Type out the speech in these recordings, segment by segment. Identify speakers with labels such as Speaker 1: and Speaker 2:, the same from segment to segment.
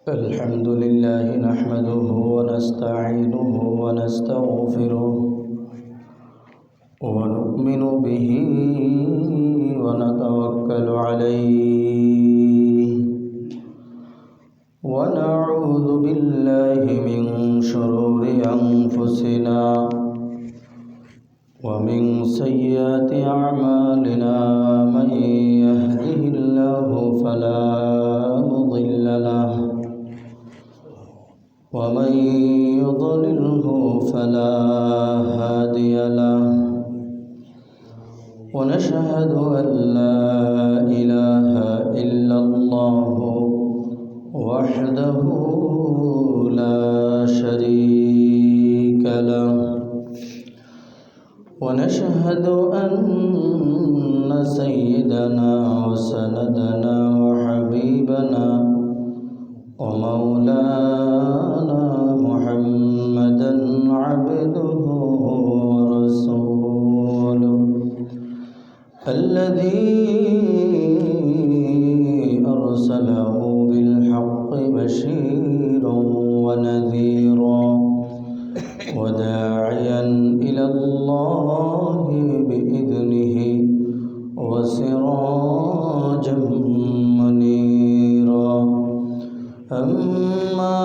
Speaker 1: الحمد لله نحمده ونستعينه ونستغفره ونؤمن به ونتوكل عليه ونعوذ بالله من شرور أنفسنا ومن سيئات أعمالنا من يهده الله فلا مضل له ومن يضلله فلا هادي له ونشهد أن لا إله إلا الله وحده لا شريك له ونشهد أن سيدنا وسندنا وحبيبنا ومولانا محمدا عبده ورسوله الذي أرسله بالحق بشيرا ونذيرا وداعيا إلى الله بإذنه وسراجا منيرا أما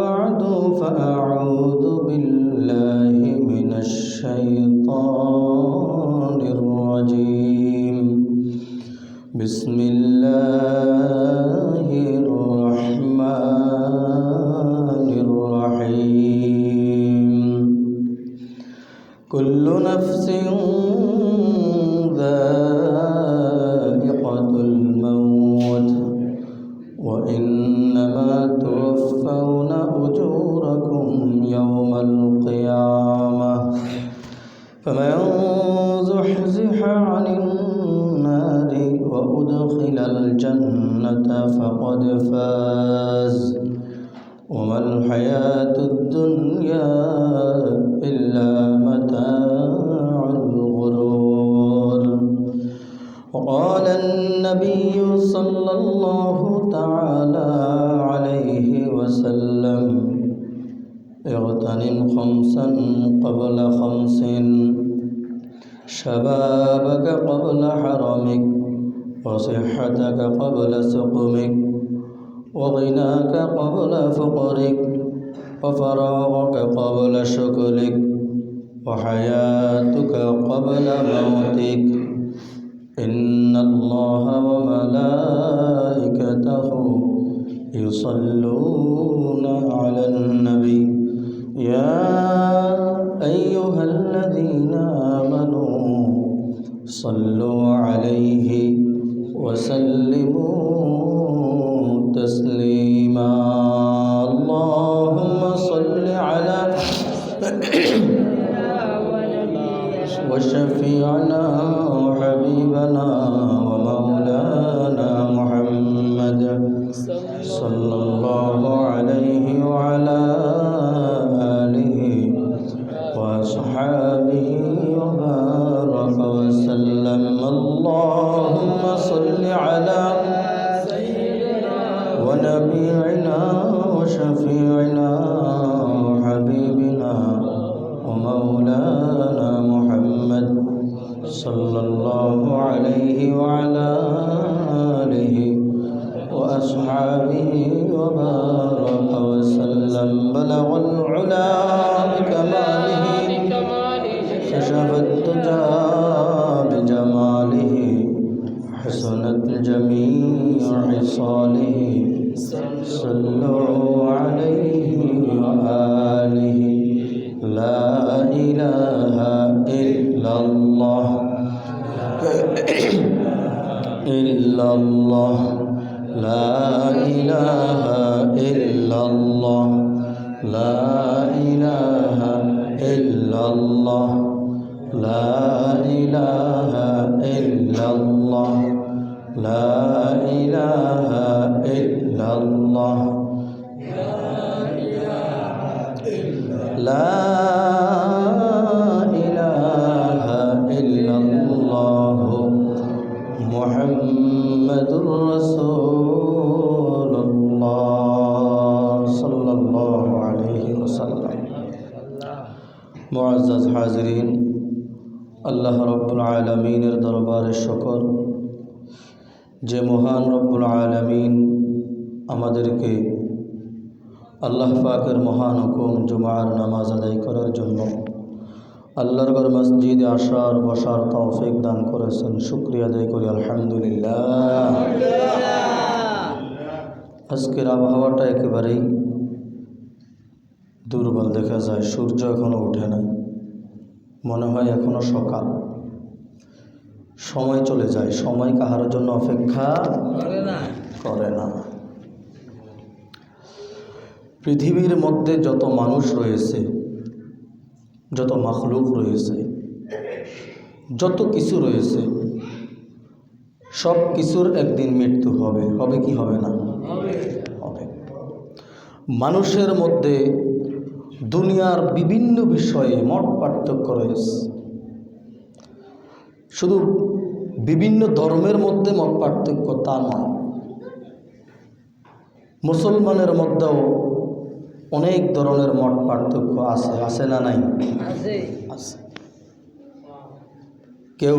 Speaker 1: بعد فأعوذ بالله من الشيطان الرجيم بسم الله الرحمن الرحيم كل نفس ذائقة الموت وإنما توفون أجوركم يوم القيامة فمن زحزح عن النار وأدخل الجنة فقد فاز وما الحياة الدنيا إلا متاع الغرور وقال النبي صلى الله تعالى عليه وسلم اغتنم خمسا قبل خمس شبابك قبل حرمك وصحتك قبل سقمك وغناك قبل فقرك وفراغك قبل شغلك وحياتك قبل موتك إن الله وملائكته يصلون على النبي يا أيها الذين آمنوا صلوا عليه وسلموا تسليما اللهم صل على وشفيعنا وحبيبنا ومولانا محمد صلى الله عليه وعلى آله وأصحابه وبارك وسلم اللهم صل على ونبينا وشفيعنا وحبيبنا ومولانا محمد صلى الله عليه وعلى آله وأصحابه وبارك وسلم بلغ العلا بكماله كشف الدجى بجماله حسنت جميع خصاله صلوا عليه وآله لا إله إلا الله إلا الله لا إله إلا الله لا إله إلا الله لا إله إلا الله لا إله إلا الله لا إله إلا الله محمد রাসূলুল্লাহ সাল্লাল্লাহু আলাইহি ওয়াসাল্লাম। মুআজ্জাজ হাজিরিন, আল্লাহ রব্বুল আলামিনের দরবারে শুকর, যে মহান রব্বুল আলামিন আমাদেরকে আল্লাহ পাকের মহান হুকুম জুমার নামাজ আদায় করার জন্য আল্লাহর ঘর মসজিদে আসার বসার তৌফিক দান করেছেন। শুকরিয়া আদায় করি আলহামদুলিল্লাহ। আজকের আবহাওয়াটা একেবারেই দুর্বল দেখা যায়। সূর্য এখনো ওঠে না, মনে হয় এখনো সকাল। সময় চলে যায়, সময় কাহার জন্য অপেক্ষা করে না। পৃথিবীর মধ্যে যত মানুষ রয়েছে, যত মাখলুক রয়েছে, যত কিছু রয়েছে, সব কিছুর একদিন মৃত্যু হবে। হবে কি হবে না? হবে। মানুষের মধ্যে দুনিয়ার বিভিন্ন বিষয়ে মত পার্থক্য রয়েছে। শুধু বিভিন্ন ধর্মের মধ্যে মত পার্থক্য তা নয়, মুসলমানের মধ্যেও অনেক ধরনের মত পার্থক্য আছে। আছে না নাই? আছে। কেউ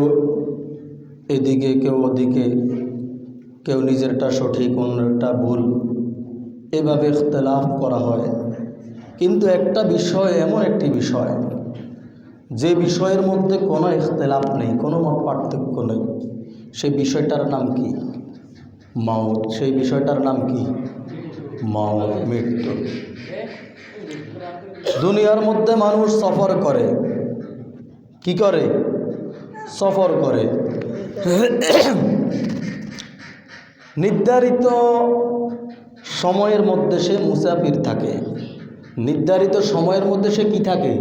Speaker 1: এদিকে, কেউ ওদিকে, কেউ নিজেরটা সঠিক অন্যেরটা ভুল, এভাবে ইখতিলাফ করা হয়। কিন্তু একটা বিষয় এমন একটি বিষয়, যে বিষয়ের মধ্যে কোনো ইখতিলাফ নেই, কোনো মত পার্থক্য নেই, সেই বিষয়টার নাম কি? মওত। সেই বিষয়টার নাম কি? মওত, মৃত্যু। দুনিয়ার মধ্যে মানুষ সফর করে। কি করে? সফর করে। নির্ধারিত সময়ের মধ্যে সে মুসাফির থাকে। নির্ধারিত সময়ের মধ্যে সে কি থাকে?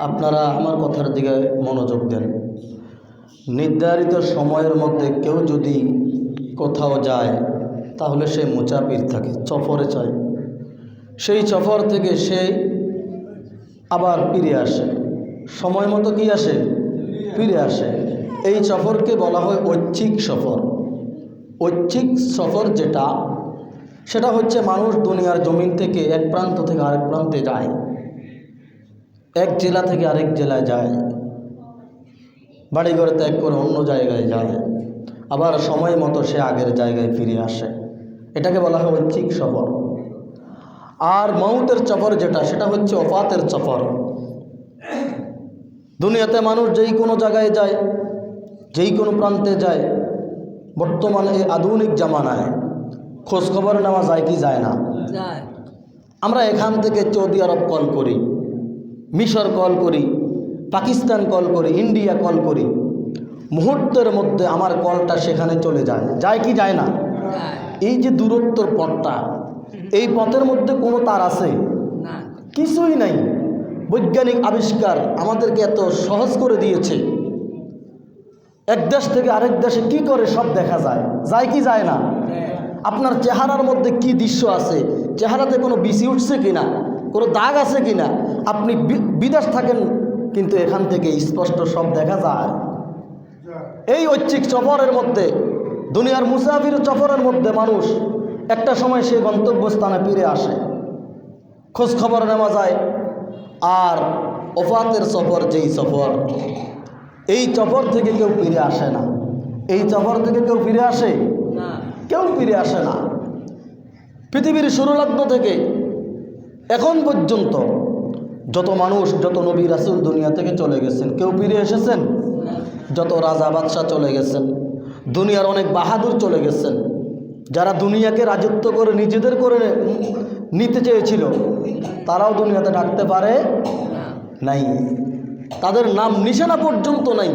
Speaker 1: আপনারা আমার কথার দিকে মনোযোগ দেন। নির্ধারিত সময়ের মধ্যে কেউ যদি কোথাও যায়, তাহলে সে মুসাফির থাকে, সফরে যায়। সেই সফর থেকে সে আবার ফিরে আসে, সময় মতো কি আসে? ফিরে আসে। এই সফরকে বলা হয় ঐচ্ছিক সফর। ঐচ্ছিক সফর যেটা, সেটা হচ্ছে মানুষ দুনিয়ার জমিন থেকে এক প্রান্ত থেকে আরেক প্রান্তে যায়, এক জেলা থেকে আরেক জেলায় যায়, বাড়িঘর ত্যাগ করে অন্য জায়গায় যায়, আবার সময় মতো সে আগের জায়গায় ফিরে আসে। এটাকে বলা হয় ঐচ্ছিক সফর। আর মওতের সফর যেটা, সেটা হচ্ছে ওফাতের সফর। দুনিয়াতে মানুষ যেই কোনো জায়গায় যায়, যেই কোনো প্রান্তে যায়। বর্তমানে এই আধুনিক জামানায় খোঁজখবর নেওয়া যায় কি যায় না? আমরা এখান থেকে সৌদি আরব কল করি, মিশর কল করি, পাকিস্তান কল করি, ইন্ডিয়া কল করি, মুহূর্তের মধ্যে আমার কলটা সেখানে চলে যায়। যায় কি যায় না? এই যে দূরত্বর পথটা, এই পথের মধ্যে কোনো তার আছে? কিছুই নাই। বৈজ্ঞানিক আবিষ্কার আমাদেরকে এত সহজ করে দিয়েছে, এক দেশ থেকে আরেক দেশে কি করে সব দেখা যায়। যায় কি যায় না? আপনার চেহারার মধ্যে কি দৃশ্য আছে, চেহারাতে কোনো বিসি উঠছে কিনা, কোনো দাগ আছে কিনা, আপনি বিদেশ থাকেন কিন্তু এখান থেকে স্পষ্ট সব দেখা যায়। এই ঐচ্ছিক সফরের মধ্যে, দুনিয়ার মুসাফির সফরের মধ্যে মানুষ একটা সময় সে গন্তব্যস্থানে ফিরে আসে, খোঁজ খবর নেওয়া যায়। আর ওফাতের সফর যেই সফর, এই সফর থেকে কেউ ফিরে আসে না। এই সফর থেকে কেউ ফিরে আসে? কেউ ফিরে আসে না। পৃথিবীর শুরুলগ্ন থেকে এখন পর্যন্ত যত মানুষ, যত নবী রাসূল দুনিয়া থেকে চলে গেছেন, কেউ ফিরে এসেছেন? যত রাজা বাদশাহ চলে গেছেন, দুনিয়ার অনেক বাহাদুর চলে গেছেন, যারা দুনিয়াকে রাজত্ব করে নিজেদের করে নিতে চেয়েছিল, তারাও দুনিয়াতে ডাকতে পারে নাই। তাদের নাম নিশানা পর্যন্ত নাই,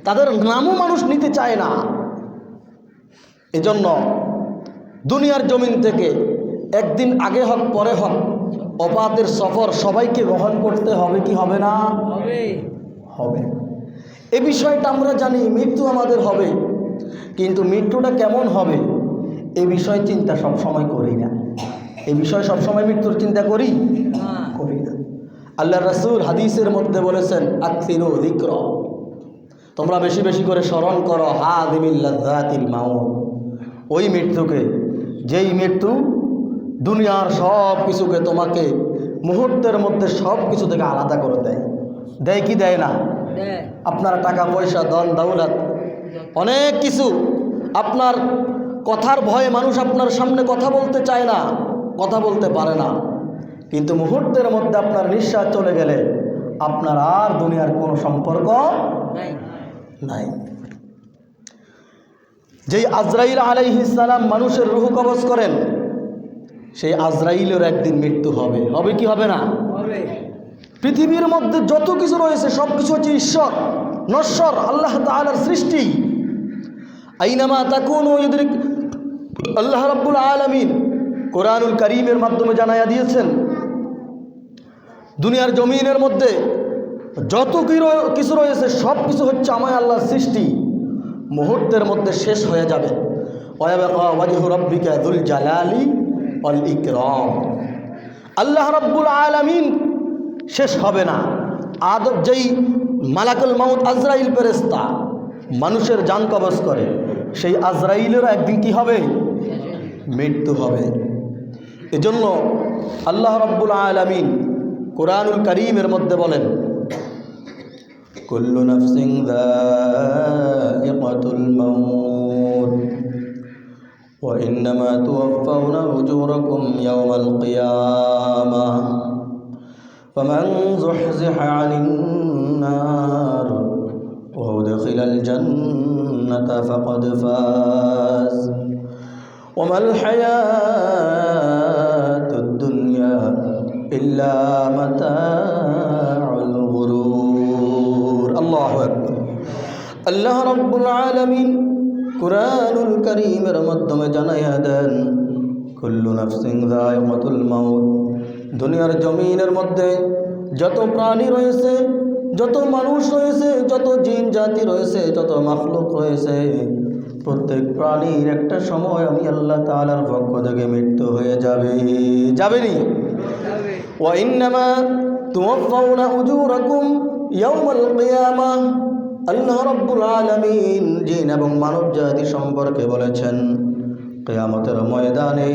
Speaker 1: তাদের নামও মানুষ নিতে চায় না। এজন্য দুনিয়ার জমিন থেকে একদিন আগে হোক পরে হোক ওফাতের সফর সবাইকে গ্রহণ করতে হবে কি হবে না? হবে। এ বিষয়টা আমরা জানি, মৃত্যু আমাদের হবে, কিন্তু মৃত্যুটা কেমন হবে এ বিষয়ে চিন্তা সব সময় করি না। এই বিষয়ে সবসময় মৃত্যুর চিন্তা করি না। আল্লাহ রাসূল হাদিসের মধ্যে বলেছেন, আকসিরু যিকরা, তোমরা বেশি বেশি করে স্মরণ করো হাদিমিল লাযযাতিল মাউত, ওই মৃত্যুকে যেই মৃত্যু দুনিয়ার সব কিছুকে তোমাকে মুহূর্তের মধ্যে সব কিছু থেকে আলাদা করে দেয়। দেয় কি দেয় না? আপনার টাকা পয়সা ধন দৌলত অনেক কিছু, আপনার কথার ভয়ে মানুষ আপনার সামনে কথা বলতে চায় না, কথা বলতে পারে না, কিন্তু মুহূর্তের মধ্যে আপনার নিঃশ্বাস চলে গেলে আপনার আর দুনিয়ার কোনো সম্পর্ক নাই। যেই আজরাইল আলাইহিস সালাম মানুষের রূহ কবজ করেন, সেই আজরাইলের একদিন মৃত্যু হবে। হবে কি হবে না? পৃথিবীর মধ্যে যত কিছু রয়েছে সব কিছু হচ্ছে ঈশ্বর, নশ্বর, আল্লাহ তাআলার সৃষ্টি। আইনামা তাকুনু ইউদরিক, আল্লাহ রাব্বুল আলামিন কোরআনুল কারীমের মাধ্যমে জানায়া দিয়েছেন, দুনিয়ার জমিনের মধ্যে যত কিছু রয়েছে সব কিছু হচ্ছে আমার আল্লাহর সৃষ্টি, মুহূর্তের মধ্যে শেষ হয়ে যাবে। ওয়ায়াবকা ওয়াজহু রাব্বিকা যুল জালালি ওয়াল ইকরাম, আল্লাহ রাব্বুল আলামিন শেষ হবে না। আদম যেই মালাকুল মাউত আজরাইল ফেরেশতা মানুষের জান কবজ করে, সেই আজরাইলেরও একদিন কি হবে? মৃত্যু হবে। এজন্য আল্লাহ রাব্বুল আলামিন কোরআনুল কারীমের মধ্যে বলেন, কুল্লু নাফসিন যায়িকাতুল মাউত ওয়া ইন্নামা তুওয়াফাউনা উজুরাকুম ইয়াওমাল কিয়ামাহ ফামান যুহজিহা আনিন নার ওয়া উদখিলাল জান্নাতা ফাকাদ ফাজ ওয়া মাল হায়াতুদ দুনিয়া ইল্লা মাতাউল গুরুর। আল্লাহু আকবার। আল্লাহ রাব্বুল আলামিন কুরআনুল কারীমের মাধ্যমে জানায়া দেন, কুল্লু নাফসিন যায়িকাতুল মাউত, দুনিয়ার জমিনের মধ্যে যত প্রাণী রয়েছে, যত মানুষ রয়েছে, যত জিন জাতি রয়েছে, যত মাখলুক রয়েছে, প্রত্যেক প্রাণীর একটা সময় আমি আল্লাহ তাআলার পক্ষ থেকে মৃত্যু হয়ে যাবে। যাবেনি? ওয়া ইন্নামা তুওয়াফাউনা উজুরাকুম ইয়াওমাল কিয়ামাহ, আল্লাহ রাব্বুল আলামিন জিন এবং মানব জাতি সম্পর্কে বলেছেন, কিয়ামতের ময়দানে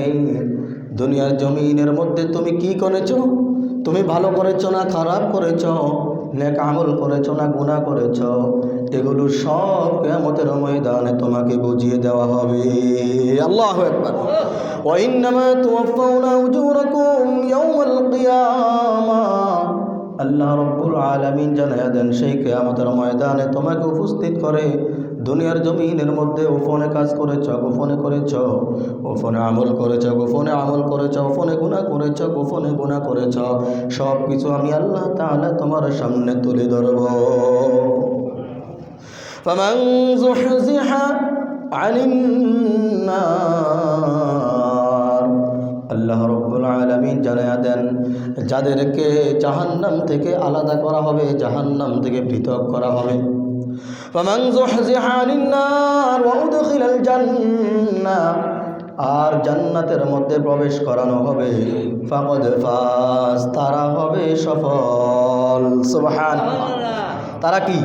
Speaker 1: দুনিয়ার জমিনের মধ্যে তুমি কি করেছো, তুমি ভালো করেছো না খারাপ করেছো, নেক আমল করেছো না গুনাহ করেছো, এগুলো সব কিয়ামতের ময়দানে তোমাকে বুঝিয়ে দেওয়া হবে। আল্লাহু আকবার। ওয়া ইন্নামা তুওয়াফাউনা উজুরাকুম ইয়াওমাল কিয়ামাহ, আল্লাহ রাব্বুল আলামিন জানায়া দেন, সেই কিয়ামতের ময়দানে তোমাকে উপস্থিত করে দুনিয়ার জমিনের মধ্যে গোপনে কাজ করেছো, গোপনে করেছো, গোপনে আমল করেছো, গোপনে আমল করেছো, গোপনে গুনাহ করেছো, গোপনে গুনাহ করেছো, সব কিছু আমি আল্লাহ তাআলা তোমার সামনে তুলে ধরব। ফামান যুহজিহা আনিন নার, আল্লাহ রাব্বুল আলামিন জানায়া দেন, যাদেরকে জাহান্নাম থেকে আলাদা করা হবে, জাহান্নাম থেকে পৃথক করা হবে। ফামান যুহজিহা আনিন নার ওয়া উদখিলাল জান্নাহ, আর জান্নাতের মধ্যে প্রবেশ করানো হবে, ফাকাদ ফাজ, তারা হবে সফল। সুবহানাল্লাহ। তারা কি?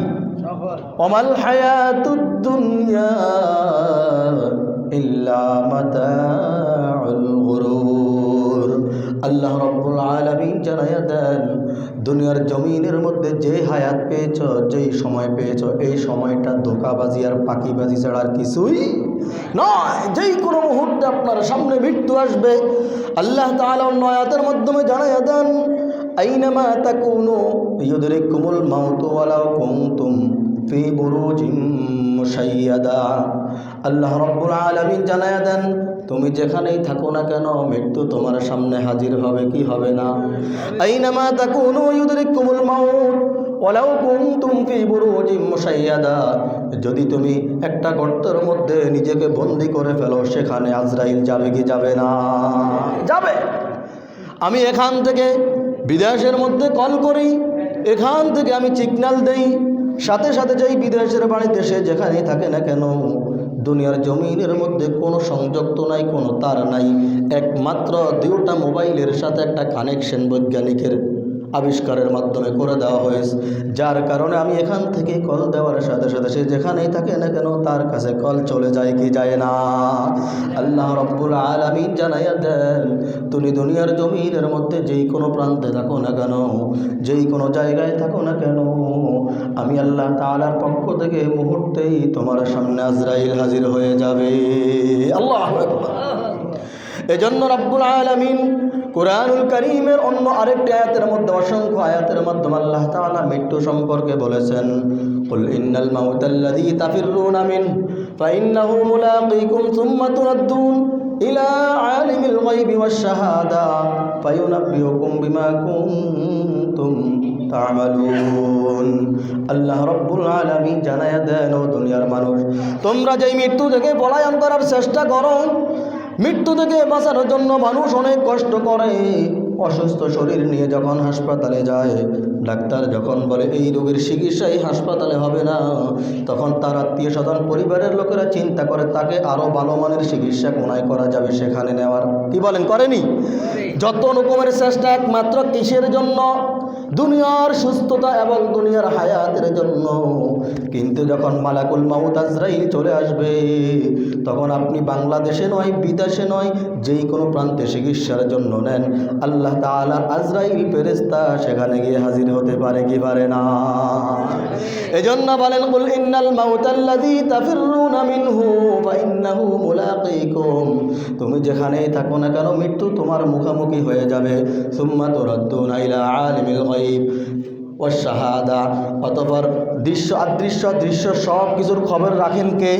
Speaker 1: ওমাল হায়াতুদ দুনিয়া ইল্লা মাতাউল গুরুর। আল্লাহ রাব্বুল আলামিন জানায়া দেন, দুনিয়ার জমিনের মধ্যে যে হায়াত পেয়েছো, যেই সময় পেয়েছো, এই সময়টা ধোঁকাবাজি আর পাকিবাজি ছাড়া আর কিছুই নয়। যেই কোনো মুহূর্তে আপনার সামনে মৃত্যু আসবে। আল্লাহ তাআলা অন্য আয়াতের মাধ্যমে জানায়া দেন, আইনামা তাকুনু ইউদরিকুমুল মাউতু ওয়ালাউ কুনতুম ফি বুরুজিম মুশাইয়াদা। আল্লাহ রাব্বুল আলামিন জানায়া দেন, তুমি যেখানেই থাকো না কেন মৃত্যু তোমার সামনে হাজির হবে কি হবে না। আইনামা তাকুনু ইউদরিকুমুল মাউত ওয়ালাউ কুনতুম ফি বুরুজিম মুশাইয়াদা, যদি তুমি একটা গর্তের মধ্যে নিজেকে বন্দী করে ফেলো, সেখানে আজরাইল যাবে কি যাবে না? যাবে। আমি এখান থেকে বিদেশের মধ্যে কল করি, এখান থেকে আমি সিগন্যাল দেই, সাথে সাথে যেই বিদেশের বাড়িতে সে যেখানেই থাকে না কেন, দুনিয়ার জমিনের মধ্যে কোনো সংযোগ তো নাই, কোনো তার নাই, একমাত্র দুটা মোবাইলের সাথে একটা কানেকশন বৈজ্ঞানিকের আবিষ্কারের মাধ্যমে করে দেওয়া হয়েছে, যার কারণে আমি এখান থেকে কল দেওয়ার সাথে সাথে সে যেখানেই থাকে না কেন তার কাছে কল চলে যায় কি যায় না। আল্লাহ রব্বুল আলামিন জানাইয়া দেন, তুমি দুনিয়ার জমিনের মধ্যে যেই কোনো প্রান্তে থাকো না কেন, যেই কোনো জায়গায় থাকো না কেন, আমি আল্লাহ তাআলার পক্ষ থেকে মুহূর্তেই তোমার সামনে আজরাইল হাজির হয়ে যাবে। আল্লাহু আকবার। এজন্য রব্বুল আলামিন কুরআনুল কারীমের অন্য আরেকটি আয়াতের মধ্যে, অসংখ্য আয়াতের মাধ্যমে আল্লাহ তাআলা মৃত্যু সম্পর্কে বলেছেন, কুল ইন্নাল মাউতাল্লাযী তাফিররুনা মিন ফাইন্নাহু মুলাকীকুম সুম্মা তুরাদ্দুন ইলা আলিমিল গায়বি ওয়াশ শাহাদা ফায়ুনাব্বিউকুম বিমা কুনতুম তা'মালুন। আল্লাহ রব্বুল আলামিন জানায়া দেন, ও দুনিয়ার মানুষ, তোমরা যেই মৃত্যু থেকে পলায়ন করার চেষ্টা করো, মৃত্যু থেকে বাঁচানোর জন্য মানুষ অনেক কষ্ট করে। অসুস্থ শরীর নিয়ে যখন হাসপাতালে যায়, ডাক্তার যখন বলে এই রোগের চিকিৎসা এই হাসপাতালে হবে না, তখন তার আত্মীয় স্বজন পরিবারের লোকেরা চিন্তা করে তাকে আরও ভালো মানের চিকিৎসা কোনায় করা যাবে সেখানে নেওয়ার। কি বলেন, করেনি? যত রকমের চেষ্টা একমাত্র কিসের জন্য? দুনিয়ার সুস্থতা এবং দুনিয়ার হায়াতের জন্য। কিন্তু যখন মালাকুল মাউত আজরাইল চলে আসবে, তখন আপনি বাংলাদেশে নয়, বিদেশে নয়, যেই কোনো প্রান্তে চিকিৎসার জন্য নেন, আল্লাহ তাআলার আজরাইল ফেরেশতা সেখানে গিয়ে হাজির হতে পারে কি পারে না? এজন্য বলেন, কুল ইন্নাল মাউতাল্লাযী তাফিররুনা মিনহু ফাইন্নাহু মুলাকীকুম। তুমি যেখানেই থাকো না কেন, মৃত্যু তোমার মুখোমুখি হয়ে যাবে। সুম্মা তুরাদ্দুনা ইলা আলিমিল গায়ব ওয়াশ শাহাদা। অতঃপর দৃশ্য অদৃশ্য দৃশ্য সব কিছুর খবর রাখেন কে?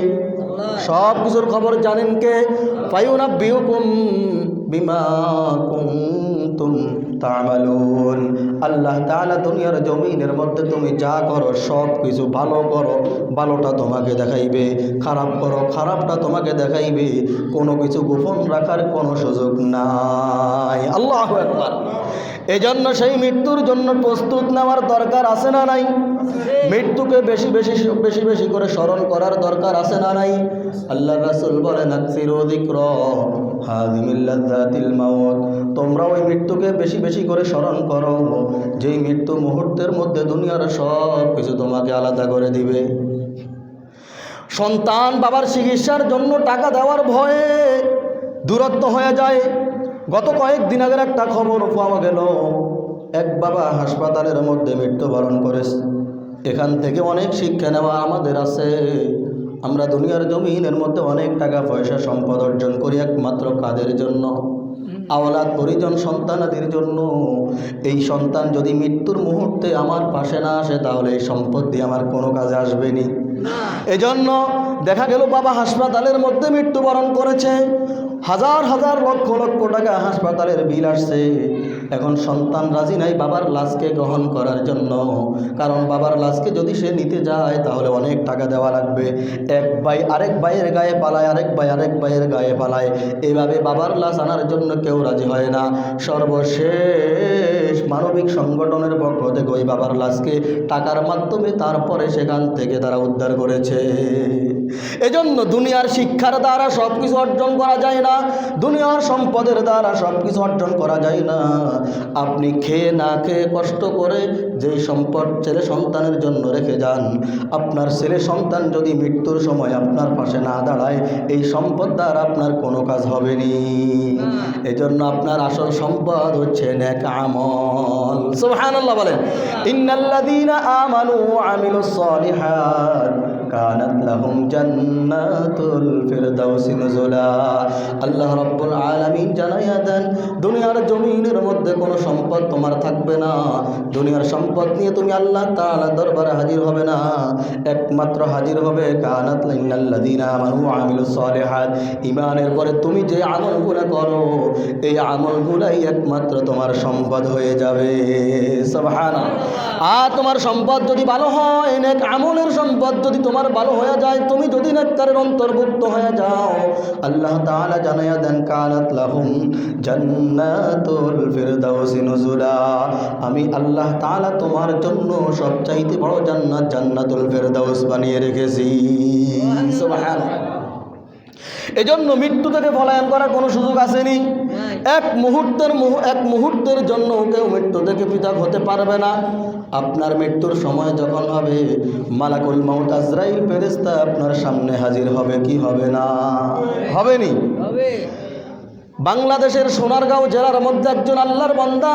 Speaker 1: সব কিছুর খবর জানেন কে? ফায়ুনাব্বিউকুম বিমা কুনতুম তা'মালুন। আল্লাহ তাআলা দুনিয়ার জমিনের মধ্যে তুমি যা করো সব কিছু, ভালো করো ভালোটা তোমাকে দেখাইবে, খারাপ করো খারাপটা তোমাকে দেখাইবে। কোনো কিছু গোপন রাখার কোনো সুযোগ নাই। আল্লাহু আকবার। এজন্য সেই মৃত্যুর জন্য প্রস্তুত নেওয়ার দরকার আছে না নাই? মৃত্যুকে বেশি বেশি বেশি বেশি করে স্মরণ করার দরকার আছে না নাই? আল্লাহ রাসূল বলেন, আকসিরু যিকরা হাযিমিল লাযাতিল মাউত। তোমরা ওই মৃত্যুকে বেশি বেশি করে স্মরণ করো, যেই মৃত্যু মুহূর্তের মধ্যে দুনিয়ার সব কিছু তোমাকে আলাদা করে দিবে। সন্তান বাবার চিকিৎসার জন্য টাকা দেওয়ার ভয়ে দূরত্ব হয়ে যায়। গত কয়েকদিন আগের একটা খবর পাওয়া গেল, এক বাবা হাসপাতালের মধ্যে মৃত্যুবরণ করেছে। এখান থেকে অনেক শিক্ষা নেওয়া আমাদের আছে। আমরা দুনিয়ার জমিনের মধ্যে অনেক টাকা পয়সা সম্পদ অর্জন করি একমাত্র কাদের জন্য? আওলাদ পরিজন সন্তানাদের জন্য। এই সন্তান যদি মৃত্যুর মুহূর্তে আমার পাশে না আসে, তাহলে এই সম্পদ দিয়ে আমার কোনো কাজে আসবে নি। এজন্য দেখা গেল বাবা হাসপাতালের মধ্যে মৃত্যুবরণ করেছে, হাজার হাজার লক্ষ লক্ষ টাকা হাসপাতালের বিল আসছে। এখন সন্তান রাজি নাই বাবার লাশকে গ্রহণ করার জন্য, কারণ বাবার লাশকে যদি সে নিতে যায় তাহলে অনেক টাকা দেওয়া লাগবে। এক ভাই আরেক ভাইয়ের গায়ে পালায়, আরেক ভাই আরেক ভাইয়ের গায়ে পালায়, এভাবে বাবার লাশ আনার জন্য কেউ রাজি হয় না। সর্বশেষ মানবিক সংগঠনের পক্ষ থেকে ওই বাবার লাশকে টাকার মাধ্যমে তারপরে সেখান থেকে তারা উদ্ধার করেছে। এজন্য দুনিয়ার শিক্ষার দ্বারা সব কিছু অর্জন করা যায় না, দুনিয়ার সম্পদের দ্বারা সব কিছু অর্জন করা যায় না। আপনি খেয়ে না খেয়ে কষ্ট করে যেই সম্পদ ছেলে সন্তানের জন্য রেখে যান, আপনার ছেলে সন্তান যদি মৃত্যুর সময় আপনার পাশে না দাঁড়ায়, এই সম্পদ দ্বারা আপনার কোনো কাজ হবে নি। এজন্য আপনার আসল সম্পদ হচ্ছে নেক আমল। সুবহানাল্লাহ বলেন, ইন্নাল্লাযীনা আমানু ওয়া আমিলুস সালিহাত কানাত লাহুম জান্নাতুল ফিরদাউসি নুজুলা। আল্লাহ রাব্বুল আলামিন জানাইয়া দেন, দুনিয়ার জমিনের মধ্যে কোনো সম্পদ তোমার থাকবে না। দুনিয়ার সম্পদ নিয়ে তুমি আল্লাহ তাআলার দরবারে হাজির হবে না, একমাত্র হাজির হবে কানাত লিল্লাযীনা আমানু ওয়া আমিলুস সালিহাত। ঈমানের পরে তুমি যে আমলগুলো করো, এই আমলগুলাই একমাত্র তোমার সম্পদ হয়ে যাবে। সুবহানাল্লাহ। আর তোমার সম্পদ যদি ভালো হয়, নেক আমলের সম্পদ যদি তোমার ভালো হয়ে যায়, তুমি যদি নেককারের অন্তর্ভুক্ত হয়ে যাও, আল্লাহ তাআলা জানাইয়া দেন, কানাত লাহুম জান্নাতুল ফিরদাউসি নুজুলা। আমি আল্লাহ তাআলা তোমার জন্য সবচাইতে বড় জান্নাত জান্নাতুল ফিরদাউস বানিয়ে রেখেছি। সুবহানাল্লাহ। এজন্য মৃত্যু থেকে পলায়ন করার কোনো সুযোগ আসেনি। এক মুহূর্তের জন্য কেউ মৃত্যু থেকে পৃথক হতে পারবে না। আপনার মৃত্যুর সময় যখন হবে, মালাকুল মাউত আজরাইল ফেরেশতা আপনার সামনে হাজির হবে কি হবে না? হবেনি? বাংলাদেশের সোনারগাঁও জেলার মধ্যে একজন আল্লাহর বান্দা,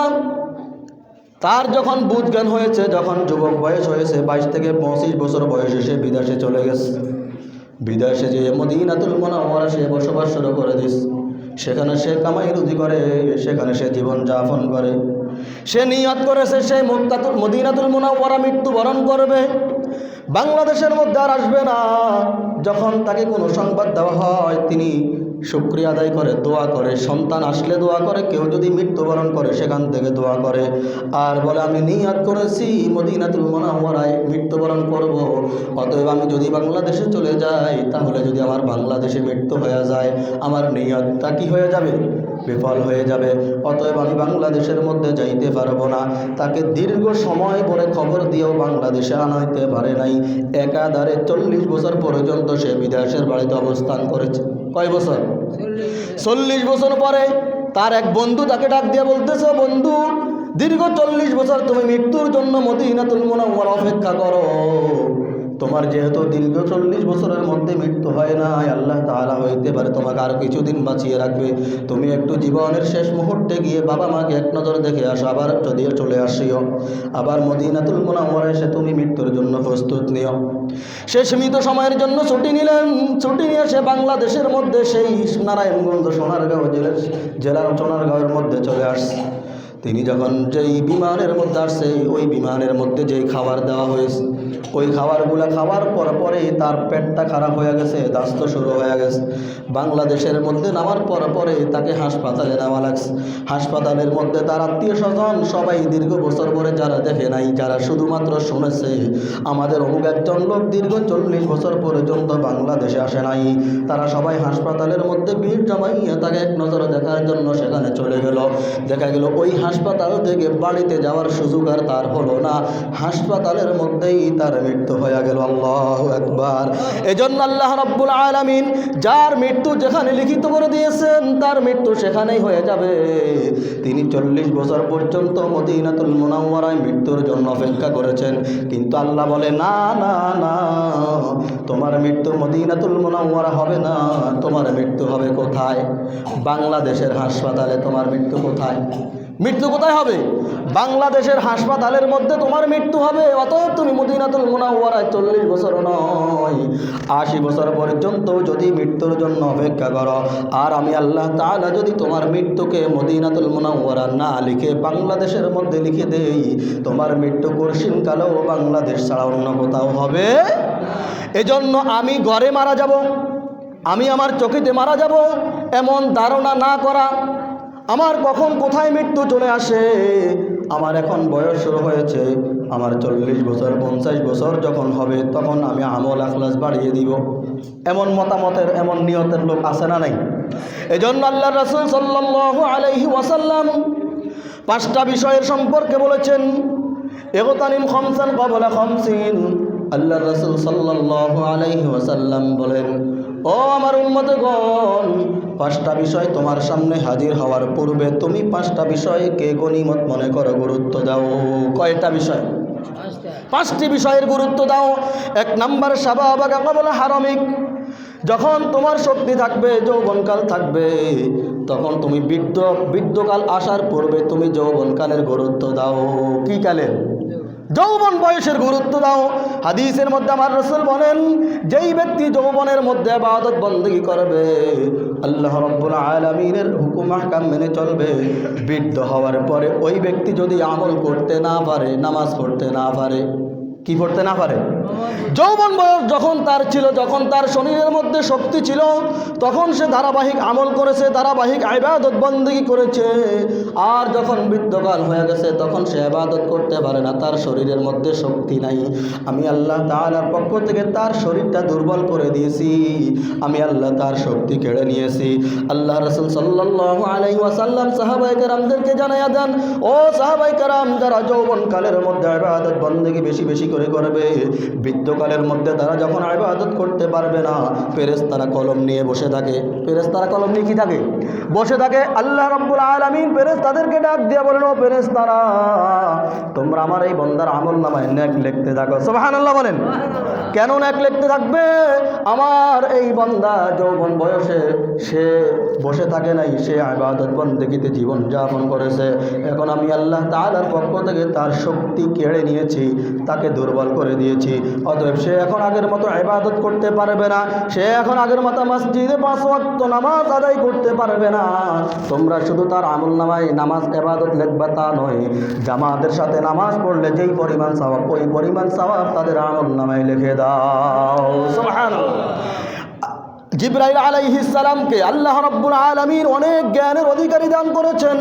Speaker 1: তার যখন বুঝ জ্ঞান হয়েছে, যখন যুবক বয়স হয়েছে, 22 থেকে 25 বছর বয়সে সে বিদেশে চলে গেছে। বিদেশে যে মদিনাতুল মুনাওয়ারা সে বসবাস শুরু করে দিস। সেখানে সে কামাই রুজি করে, সেখানে সে জীবন যাপন করে। সে নিয়ত করেছে সে মদিনাতুল মুনাওয়ারা মৃত্যুবরণ করবে, বাংলাদেশের মধ্যে আর আসবে না। যখন তাকে কোনো সংবাদ দেওয়া হয়, তিনি শুকরিয়া আদায় করে, দোয়া করে, সন্তান আসলে দোয়া করে, কেউ যদি মৃত্যুবরণ করে সেখান থেকে দোয়া করে, আর বলে আমি নিয়ত করেছি মদিনাতুল মুনাওয়ারায় মৃত্যুবরণ করব। অতএব আমি যদি বাংলাদেশে চলে যাই, তাহলে যদি আমার বাংলাদেশে মৃত্যু হয়ে যায়, আমার নিয়তটা কি হয়ে যাবে? বিফল হয়ে যাবে। অতএব আমি বাংলাদেশের মধ্যে যাইতে পারবো না। তাকে দীর্ঘ সময় পরে খবর দিয়েও বাংলাদেশে আনাইতে পারে নাই। একাধারে 40 বছর পর্যন্ত সে বিদেশের বাড়িতে অবস্থান করেছে। কয় বছর? 40 বছর পরে তার এক বন্ধু তাকে ডাক দিয়ে বলতেছে, বন্ধু, দীর্ঘ 40 বছর তুমি মৃত্যুর জন্য মদিনাতুল মুনাওয়ারা অপেক্ষা করো। তোমার যেহেতু দীর্ঘ 40 বছরের মধ্যে মৃত্যু হয় না, আল্লাহ তাআলা হইতে পারে তোমাকে আর কিছুদিন বাঁচিয়ে রাখবে। তুমি একটু জীবনের শেষ মুহূর্তে গিয়ে বাবা মাকে এক নজর দেখে আসো, আবার যদি চলে আসিও। আবার মদিনাতুল মুনাওয়ারায় এসে তুমি মৃত্যুর জন্য প্রস্তুত নিও। সে সীমিত সময়ের জন্য ছুটি নিলেন। ছুটি নিয়ে সে বাংলাদেশের মধ্যে সেই নারায়ণগঞ্জ সোনারগাঁও জেলার সোনারগাঁওয়ের মধ্যে চলে আসছে। তিনি যখন যেই বিমানের মধ্যে আসছে, ওই বিমানের মধ্যে যেই খাবার দেওয়া হয়েছে, ওই খাবারগুলো খাওয়ার পরে তার পেটটা খারাপ হয়ে গেছে, দাস্ত শুরু হয়ে গেছে। বাংলাদেশের মধ্যে নামার পরে তাকে হাসপাতালে নেওয়া লাগছে। হাসপাতালের মধ্যে তার আত্মীয় স্বজন সবাই দীর্ঘ বছর পরে, যারা দেখে নাই, যারা শুধুমাত্র শুনেছে আমাদের অমুক একজন লোক দীর্ঘ 40 বছর পর্যন্ত বাংলাদেশে আসে নাই, তারা সবাই হাসপাতালের মধ্যে ভিড় জমাইয়া তাকে এক নজর দেখার জন্য সেখানে চলে গেল। দেখা গেল ওই হাসপাতাল থেকে বাড়িতে যাওয়ার সুযোগ আর তার হলো না, হাসপাতালের মধ্যেই তার মৃত্যু হয়ে গেল। আল্লাহু আকবার। এজন্য আল্লাহ রাব্বুল আলামিন যার মৃত্যু যেখানে লিখিত করে দিয়েছেন, তার মৃত্যু সেখানেই হয়ে যাবে। তিনি 40 বছর পর্যন্ত মদিনাতুল মুনাওয়ারায় মৃত্যুর জন্য অপেক্ষা করেছেন, কিন্তু আল্লাহ বলে না না না, তোমার মৃত্যু মদিনাতুল মুনাওয়ারা হবে না, তোমার মৃত্যু হবে কোথায়? বাংলাদেশের হাসপাতালে। তোমার মৃত্যু কোথায়? মৃত্যু কোথায় হবে? বাংলাদেশের হাসপাতালের মধ্যে তোমার মৃত্যু হবে। অতএব তুমি মদিনাতুল মুনাওয়ারায় 40 বছর নয়, 80 বছর পর্যন্ত যদি মৃত্যুর জন্য অপেক্ষা করো, আর আমি আল্লাহ তাআলা যদি তোমার মৃত্যুকে মদিনাতুল মুনাওয়ারা না লিখে বাংলাদেশের মধ্যে লিখে দেই, তোমার মৃত্যু কঠিনকালেও বাংলাদেশ ছাড়া অন্য কোথাও হবে। এজন্য আমি ঘরে মারা যাব, আমি আমার চোখেতে মারা যাব, এমন ধারণা না করা। আমার কখন কোথায় মৃত্যু চলে আসে, আমার এখন বয়স শুরু হয়েছে, আমার 40 বছর 50 বছর যখন হবে, তখন আমি আমল আখলাস বাড়িয়ে দিব, এমন মতামতের, এমন নিয়তের লোক আছে না নাই? এজন্য আল্লাহ রাসূল সাল্লাল্লাহু আলাইহি ওয়াসাল্লাম 5টা বিষয়ের সম্পর্কে বলেছেন, ইগতানিম খামসান ক্বাবলা খামসিন। আল্লাহ রাসূল সাল্লাল্লাহু আলাইহি ওয়াসাল্লাম বলেন, ও আমার উম্মতগণ, 5টা বিষয় তোমার সামনে হাজির হওয়ার পূর্বে তুমি 5টা বিষয়কে গনিমত মনে করো, গুরুত্ব দাও। কয়টা বিষয়? 5টি বিষয়ের গুরুত্ব দাও। 1 নাম্বার শাবাবাকা ক্বাবলা হারামিক। যখন তোমার শক্তি থাকবে, যৌবনকাল থাকবে, তখন তুমি বৃদ্ধকাল আসার পূর্বে তুমি যৌবনকালের গুরুত্ব দাও। কি কালের? যৌবন বয়সের গুরুত্ব দাও। হাদিসের মধ্যে আমার রাসূল বলেন, যেই ব্যক্তি যৌবনের মধ্যে ইবাদত বندگی করবে, আল্লাহ রাব্বুল আলামিনের হুকুম আহকাম মেনে চলবে, বৃদ্ধ হওয়ার পরে ওই ব্যক্তি যদি আমল করতে না পারে, নামাজ পড়তে না পারে, কি করতে না পারে? যৌবন বয়স যখন তার ছিল, যখন তার শরীরের মধ্যে শক্তি ছিল, তখন সে ধারাবাহিক আমল করেছে, ধারাবাহিক ইবাদত বندگی করেছে। আর যখন বৃদ্ধকাল হয়ে গেছে, তখন সে ইবাদত করতে পারে না, তার শরীরের মধ্যে শক্তি নাই। আমি আল্লাহ তাআলার পক্ষ থেকে তার শরীরটা দুর্বল করে দিয়েছি, আমি আল্লাহ তার শক্তি কেড়ে নিয়েছি। আল্লাহ রাসূল সাল্লাল্লাহু আলাইহি ওয়াসাল্লাম সাহাবায়ে কেরামদেরকে জানায়া দেন, ও সাহাবায়ে কেরাম, যারা যৌবনকালের মধ্যে ইবাদত বندگی বেশি বেশি শুরু করবে। বৃদ্ধকালের মধ্যে তারা যখন ইবাদত করতে পারবে না, ফেরেশতারা কলম নিয়ে বসে থাকে। ফেরেশতারা কলম নিয়ে কি থাকে? বসে থাকে। আল্লাহ রাব্বুল আলামিন ফেরেশতাদেরকে ডাক দিয়ে বলেন, ও ফেরেশতারা, তোমরা আমার এই বান্দার আমলনামায় নেক লিখতে থাকো। সুবহানাল্লাহ বলেন। কেন নেক লিখতে থাকবে? আমার এই বান্দা যৌবন বয়সে সে বসে থাকে নাই, সে ইবাদত বন্দেগীতে জীবন যাপন করেছে। এখন আমি আল্লাহ তাআলার পক্ষ থেকে তার শক্তি কেড়ে নিয়েছি, তাকে দুর্বল করে দিয়েছি। অতএব সে এখন আগের মতো ইবাদত করতে পারবে না, সে এখন আগের মতো মসজিদে 5 ওয়াক্ত নামাজ আদায় করতে পারবে না। তোমরা শুধু তার আমলনামায় নামাজ ইবাদত লিখবা তা নয়, জামাতের সাথে নামাজ পড়লে যেই পরিমাণ সওয়াব, ওই পরিমাণ সওয়াব তাদের আমলনামায় লিখে দাও। সুবহানাল্লাহ। জিবরাইল আলাইহিস সালামকে আল্লাহ রাব্বুল আলামিন অনেক জ্ঞানের অধিকারী দান করেছেন।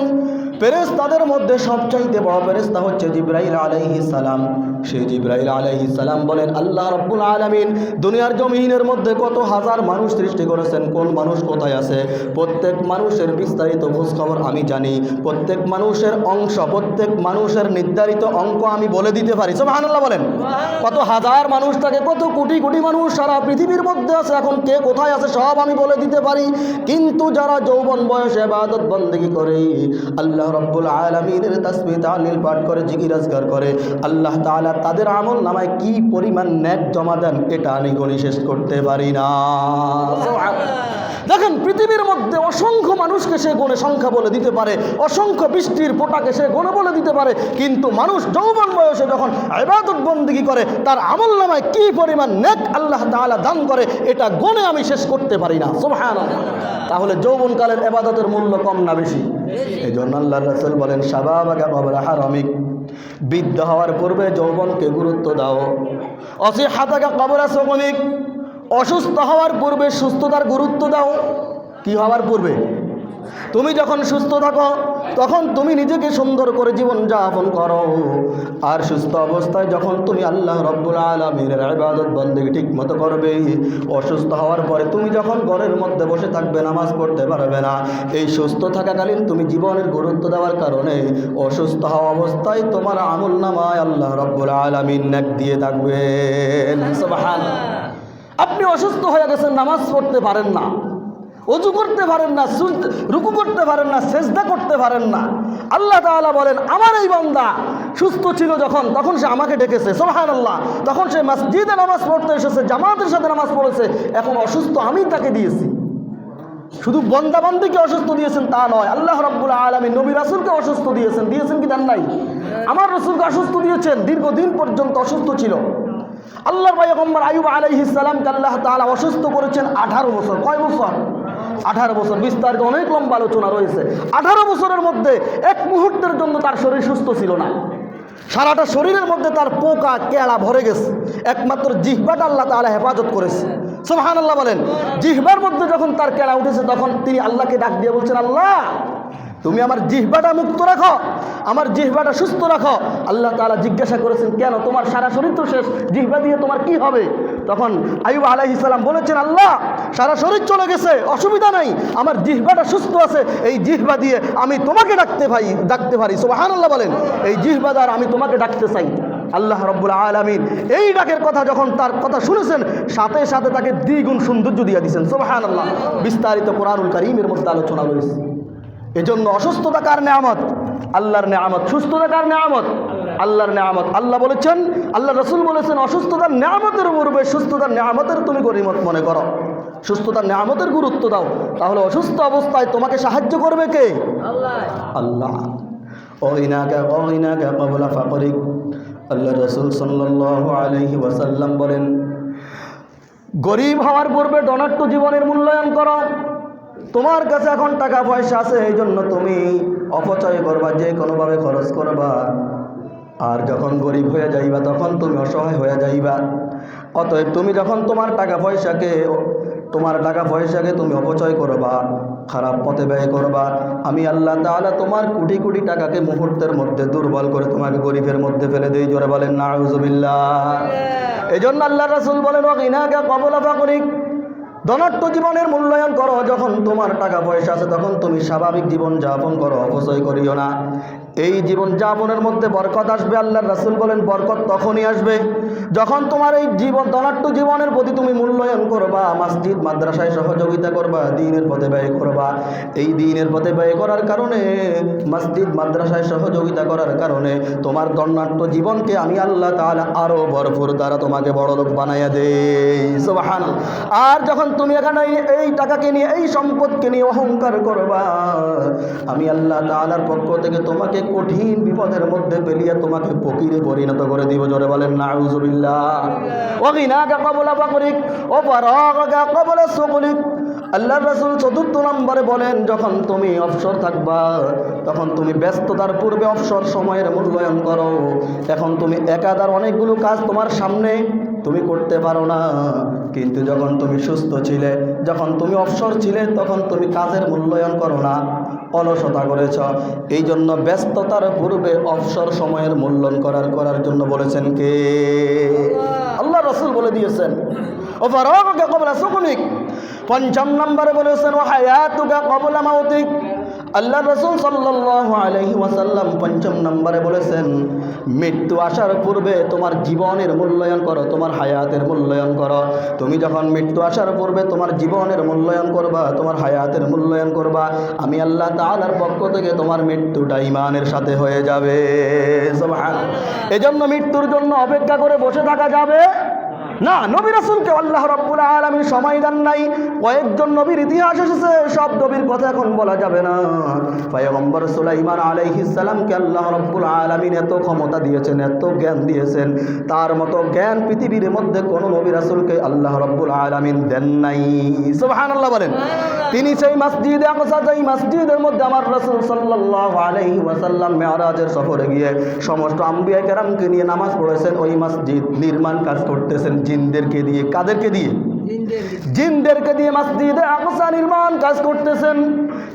Speaker 1: ফেরেশতাদের মধ্যে সবচাইতে বড় ফেরেশতা হচ্ছে জিবরাইল আলাইহিস সালাম। সেই জিবরাইল আলাইহিস সালাম বলেন, আল্লাহ রাব্বুল আলামিন দুনিয়ার জমিনের মধ্যে কত হাজার মানুষ সৃষ্টি করেছেন, কোন মানুষ কোথায় আছে প্রত্যেক মানুষের বিস্তারিত খোঁজ খবর আমি জানি। প্রত্যেক মানুষের অংশ, প্রত্যেক মানুষের নির্ধারিত অঙ্ক আমি বলে দিতে পারি। সুবহানাল্লাহ বলেন। কত হাজার মানুষ থাকে, কত কোটি কোটি মানুষ সারা পৃথিবীর মধ্যে আছে, এখন কে কোথায় আছে সব আমি বলে দিতে পারি। কিন্তু যারা যৌবন বয়সে ইবাদত বন্দেগী করে, আল্লাহ রাব্বুল আলামিনের তাসবিহ তাহলিল পাঠ করে, জিকির আজকার করে, আল্লাহ তাআলা তাদের আমল নামায় কি পরিমাণ নেক জমা দেন এটা আমি গণে শেষ করতে পারি না। দেখেন, পৃথিবীর মধ্যে অসংখ্য মানুষকে সে গুণে সংখ্যা বলে দিতে পারে, অসংখ্য বৃষ্টির ফোঁটাকে সে গুণে বলে দিতে পারে, কিন্তু মানুষ যৌবন বয়সে যখন ইবাদত বন্দেগী করে তার আমল নামায় কি পরিমাণ নেক আল্লাহ তাআলা দান করে এটা গুণে আমি শেষ করতে পারি না। সুবহানাল্লাহ। তাহলে যৌবনকালের ইবাদতের মূল্য কম না বেশি? এই জন্য আল্লাহর রাসূল বলেন, শাবাবাকা ক্বাবলা হারামিক, বৃদ্ধ হওয়ার পূর্বে যৌবনকে গুরুত্ব দাও। অসিহাতাকা ক্বাবলা সুকমিক, অসুস্থ হওয়ার পূর্বে সুস্থতার গুরুত্ব দাও। কি হওয়ার পূর্বে? তুমি যখন সুস্থ থাকো তখন তুমি নিজেকে সুন্দর করে জীবন যাপন করো, আর সুস্থ অবস্থায় যখন তুমি আল্লাহ রাব্বুল আলামিনের ইবাদত বন্দেগী ঠিক মতো করবে, অসুস্থ হওয়ার পরে তুমি যখন ঘরের মধ্যে বসে থাকবে, নামাজ পড়তে পারবে না, এই সুস্থ থাকাকালীন তুমি জীবনের গুরুত্ব দেওয়ার কারণে অসুস্থ হওয়া অবস্থায় তোমার আমলনামায় আল্লাহ রাব্বুল আলামিন নেক দিয়ে থাকবেন। সুবহানাল্লাহ। আপনি অসুস্থ হয়ে গেছেন, নামাজ পড়তে পারেন না, ওযু করতে পারেন না, রুকু করতে পারেন না, সেজদা করতে পারেন না। আল্লাহ তাআলা বলেন, আমার এই বান্দা সুস্থ ছিল যখন, তখন সে আমাকে ডেকেছে। সুবহানাল্লাহ। তখন সে মসজিদে নামাজ পড়তে এসেছে, জামাতের সাথে নামাজ পড়েছে। এখন অসুস্থ আমি তাকে দিয়েছি। শুধু বান্দা বান্দীকে অসুস্থ দিয়েছেন তা নয়, আল্লাহ রাব্বুল আলামিন নবী রাসূলকে অসুস্থ দিয়েছেন। দিয়েছেন কি দেন নাই? আমার রাসূলকে অসুস্থ দিয়েছেন, দীর্ঘদিন পর্যন্ত অসুস্থ ছিল। আল্লাহর পয়গম্বর আইয়ুব আলাইহিস সালামকে আল্লাহ তাআলা অসুস্থ করেছেন 18 বছর। কয় বছর? 18 বছর। বিস্তারিত অনেক লম্বা আলোচনা রয়েছে। 18 বছরের মধ্যে এক মুহূর্তের জন্য তার শরীর সুস্থ ছিল না। সারাটা শরীরের মধ্যে তার পোকা কেলা ভরে গেছে, একমাত্র জিহ্বাটা আল্লাহ তাআলা হেফাজত করেছে। সুবহানাল্লাহ বলেন। জিহ্বার মধ্যে যখন তার কেলা উঠেছে তখন তিনি আল্লাহকে ডাক দিয়ে বলছেন, আল্লাহ তুমি আমার জিহ্বাটা মুক্ত রাখো, আমার জিহ্বাটা সুস্থ রাখো। আল্লাহ তাআলা জিজ্ঞাসা করেছেন, কেন? তোমার সারা শরীর তো শেষ, জিহ্বা দিয়ে তোমার কি হবে? তখন আইয়ুব আলাইহিস সালাম বলেছেন, আল্লাহ সারা শরীর চলে গেছে, অসুবিধা নাই, আমার জিহ্বাটা সুস্থ আছে, এই জিহ্বা দিয়ে আমি তোমাকে ডাকতে পারি। সুবহানাল্লাহ বলেন। এই জিহ্বা দ্বারা আমি তোমাকে ডাকতে চাই। আল্লাহ রাব্বুল আলামিন এই ডাকের কথা যখন তার কথা শুনেছেন, সাথে সাথে তাকে দ্বিগুণ সৌন্দর্য দিয়ে দিয়েছেন। সুবহানাল্লাহ। বিস্তারিত কোরআনুল কারীমের মধ্যে আলোচনা রয়েছে। এজন্য অসুস্থতা কার নেয়ামত? আল্লাহর নেয়ামত। সুস্থতা কার নেয়ামত? আল্লাহর নেয়ামত। আল্লাহ বলেছেন, আল্লাহ রাসূল বলেছেন, অসুস্থতার নেয়ামতের পূর্বে সুস্থতার নেয়ামতের তুমি গনিমত মনে করো, সুস্থতার নেয়ামতের গুরুত্ব দাও। তাহলে অসুস্থ অবস্থায় তোমাকে সাহায্য করবে কে? আল্লাহ। আল্লাহ। ওইনাকা ক্বাবলা ফাকরিক। আল্লাহ রাসূল সাল্লাল্লাহু আলাইহি ওয়াসাল্লাম বলেন, গরিব হওয়ার পূর্বে ধনাঢ্য জীবনের মূল্যায়ন করো। তোমার কাছে এখন টাকা পয়সা আছে, এই জন্য তুমি অপচয় করবা, যে কোনোভাবে খরচ করবা। আর যখন গরিব হয়ে যাইবা তখন তুমি অসহায় হয়ে যাইবা। অতএব তুমি যখন তোমার টাকা পয়সাকে তুমি অপচয় করবা, খারাপ পথে ব্যয় করবা, আমি আল্লাহ তাআলা তোমার কোটি কোটি টাকাকে মুহূর্তের মধ্যে দুর্বল করে তোমাকে গরিবের মধ্যে ফেলে দেই। জোরে বলেন নাউযুবিল্লাহ। এই জন্য আল্লাহ রাসূল বলেন, ওয়াগিনাকা ক্বাবলা ফাকরিক, ধনাঢ্য জীবনের মূল্যায়ন করো। যখন তোমার টাকা পয়সা আছে তখন তুমি স্বাভাবিক জীবন যাপন করো, অপচয় করিও না। এই জীবন যাপনের মধ্যে বরকত আসবে। আল্লাহর রাসূল বলেন বরকত তখনই আসবে যখন তোমার এই ধনাঢ্য জীবনের প্রতি তুমি মূল্যায়ন করবা, মসজিদ মাদ্রাসায় সহযোগিতা করবা, দ্বীনের পথে ব্যয় করবা। এই দ্বীনের পথে ব্যয় করার কারণে, মসজিদ মাদ্রাসায় সহযোগিতা করার কারণে তোমার ধনাঢ্য জীবনকে আমি আল্লাহ তাআলা আরো ভরপুর দ্বারা তোমাকে বড়লোক বানাইয়া দেই। সুবহানাল্লাহ। আর যখন তুমি এখানে এই টাকাকে নিয়ে, এই সম্পদকে নিয়ে অহংকার করবা, আমি আল্লাহ তাআলার পক্ষ থেকে তোমাকে কঠিন বিপদের মধ্যে ফেলিয়ে তোমাকে ফকিরে পরিণত করে দিব। জোরে বলেন নাউযুবিল্লাহ। ওয়াগিনাকা ক্বাবলা ফাকরিক ও ফারাগাকা ক্বাবলা শুগলিক। আল্লাহর রাসূল ৪র্থ নম্বরে বলেন, যখন তুমি অবসর থাকবা তখন তুমি ব্যস্ততার পূর্বে অবসর সময়ের মূল্যায়ন করো। এখন তুমি একাধার অনেকগুলো কাজ তোমার সামনে, তুমি করতে পারো না, কিন্তু যখন তুমি সুস্থ ছিলে, যখন তুমি অবসর ছিলে, তখন তুমি কাজের মূল্যায়ন করো না, অলসতা করেছ। এই জন্য ব্যস্ততার পূর্বে অবসর সময়ের মূল্যায়ন করার জন্য বলেছেন কে? আল্লাহ রাসূল বলে দিয়েছেন ও ফারাগাকা ক্বাবলা শুগলিক। ৫ম নম্বরে বলেছেন ও হায়াতুকা ক্বাবলা মাউতিক। আল্লাহ রাসূল সাল্লাল্লাহু আলাইহি ওয়াসাল্লাম ৫ম নম্বরে বলেছেন, মৃত্যু আসার পূর্বে তোমার জীবনের মূল্যায়ন করো, তোমার হায়াতের মূল্যায়ন করো। তুমি যখন মৃত্যু আসার পূর্বে তোমার জীবনের মূল্যায়ন করবা, তোমার হায়াতের মূল্যায়ন করবা, আমি আল্লাহ তাআলার পক্ষ থেকে তোমার মৃত্যুটা ঈমানের সাথে হয়ে যাবে। সুবহানাল্লাহ। এজন্য মৃত্যুর জন্য অপেক্ষা করে বসে থাকা যাবে না। নবী রাসূলকে আল্লাহ রাব্বুল আলামিন সময় দেন নাই। কয়েকজন নবীর ইতিহাস এসেছে, সব নবীর কথা এখন বলা যাবে না। পয়গম্বর সুলাইমান আলাইহিস সালামকে আল্লাহ রাব্বুল আলামিন এত ক্ষমতা দিয়েছেন, এত জ্ঞান দিয়েছেন, তার মতো জ্ঞান পৃথিবীর মধ্যে কোনো নবী রাসূলকে আল্লাহ রাব্বুল আলামিন দেন নাই। সুবহানাল্লাহ বলেন। তিনি সেই মসজিদে আকসা, যেই মসজিদের মধ্যে আমার রাসূল সাল্লাল্লাহু আলাইহি ওয়াসাল্লাম মেরাজের সফরে গিয়ে সমস্ত আম্বিয়া কেরামকে নিয়ে নামাজ পড়েছেন, ওই মসজিদ নির্মাণ কাজ করতেছেন জিনদেরকে দিয়ে। কাদেরকে দিয়ে? জিনদেরকে দিয়ে মসজিদে আকসা নির্মাণ কাজ করতেছেন।